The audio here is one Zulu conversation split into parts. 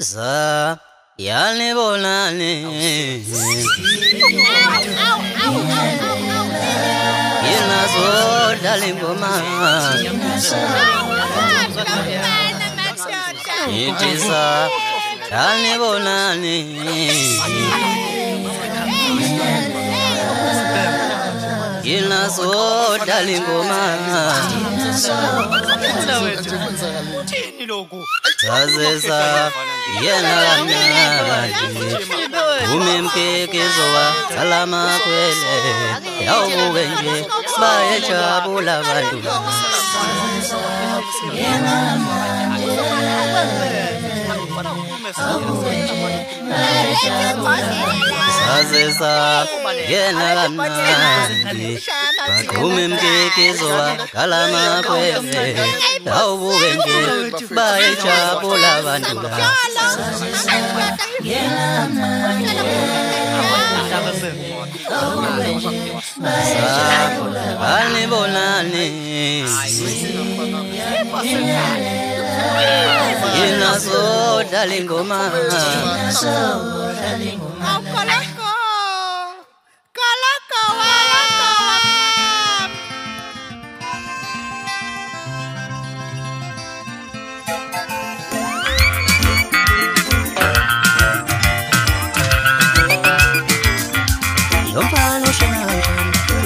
Za yani bonani Yena zo dalingoma Itisa yani bonani Yena zo dalingoma Zazesa yena lamnadi Umemkekezowa salama kwele Yawuke nje bayejabula bantu Zazesa yena lamnadi Umemkekezowa salama kwele Yawuke nje bayejabula bantu Ani bonani Yena so dalingoma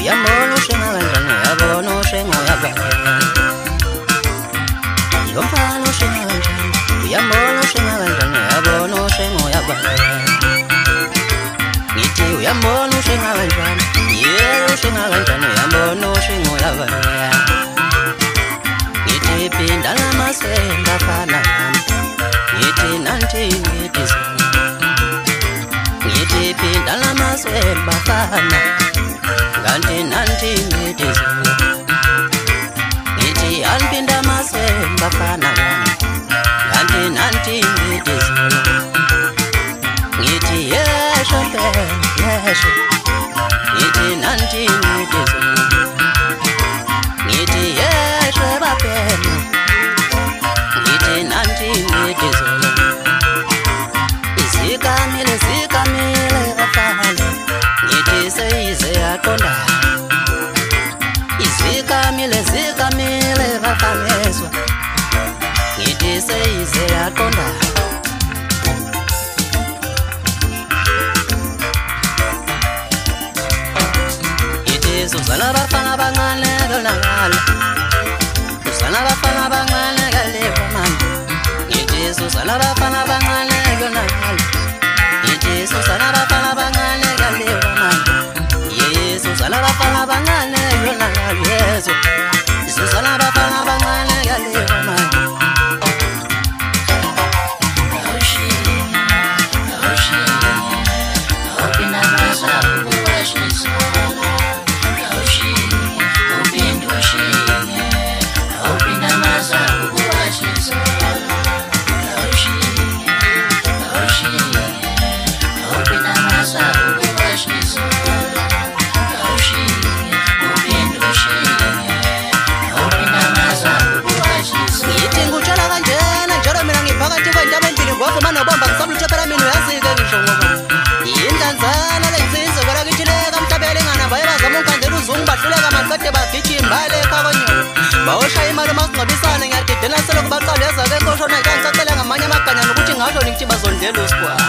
Yamono shengalanja yabono shengo yabana Yompano shengalanja yamono shengalanja yabono shengo yabana Niti yamono shengalanja yero shengalanja yabono shengo yabana Niti pindala masemba fana Niti nanti niti Niti pindala masemba fana Ganti nanti nitizo Niti anpinda masemba fana Ganti nanti nitizo Niti yesho yesho Niti nanti nitizo Niti yesho bapena Niti nanti nitizo Isikamile afana Niti seize akonda Zikamile vafaleswa Niti seize akonda Niti Susana bafana bangane dolangala Susana bafana bangane galeva mando Niti Susana bafana bangane dolangala Niti Susana bafana bangane galeva mando Susana bafana bangane dolangala yeso Susana bafana bangane galeva mando Mana bomba sablu chapara minu yasiga ngishongoba Yindanzana lenzizo gara gichileka mtabelengana bayaba zamunkandela uzungu bahluleka makade bagijimba lekha konyo Bawusha imali masingabisane ngiyadidela selokhu baqala yazake koshona kancacela ngamanye amaganya nokuthi ngasho ngithi bazondlela usikwala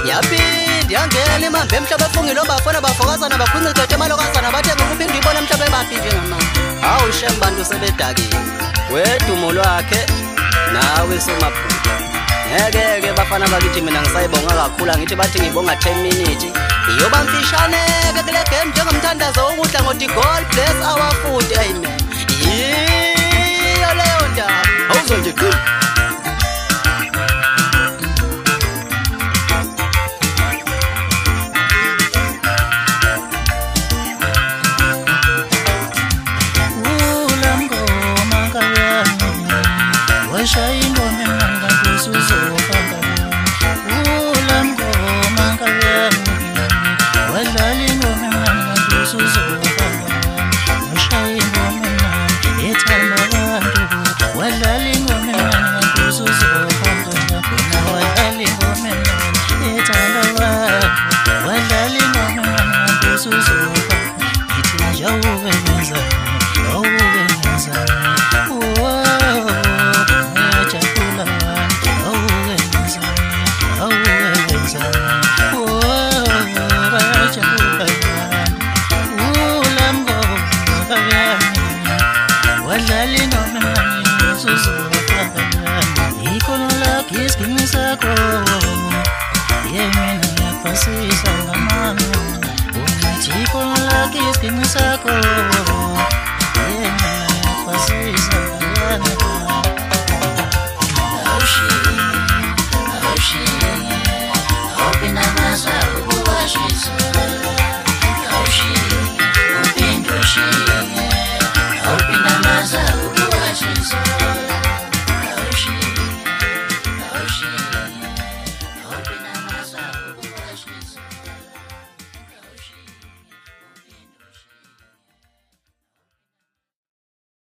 Yaphindi yangena imambe emhlaba efungile obafana bafokazana bakhuncisete emalokazana bathe ngokuphinde ibona emhlaba ebaphi njengamanje Hawu shembantu sebedakile wedumo lwakhe nawe somaphupho Ngeke bafana bakithi mina ngisayibonga kakhulu ngithi bathi ngibonga 10 minutes iyoba mfishane ke kule game njengomthandazo ukudla ngoti God bless our food amen yiyo leyo ndaba awuzonje qi Ulangoma kayami washayingoma Suzofanda Ulangoma kayami wadlala ingoma Suzofanda Washayingoma ethanda abantu wadlala ingoma sakho yemina ngiyakupasisa ngamama ungithi khona la kisiginci sakho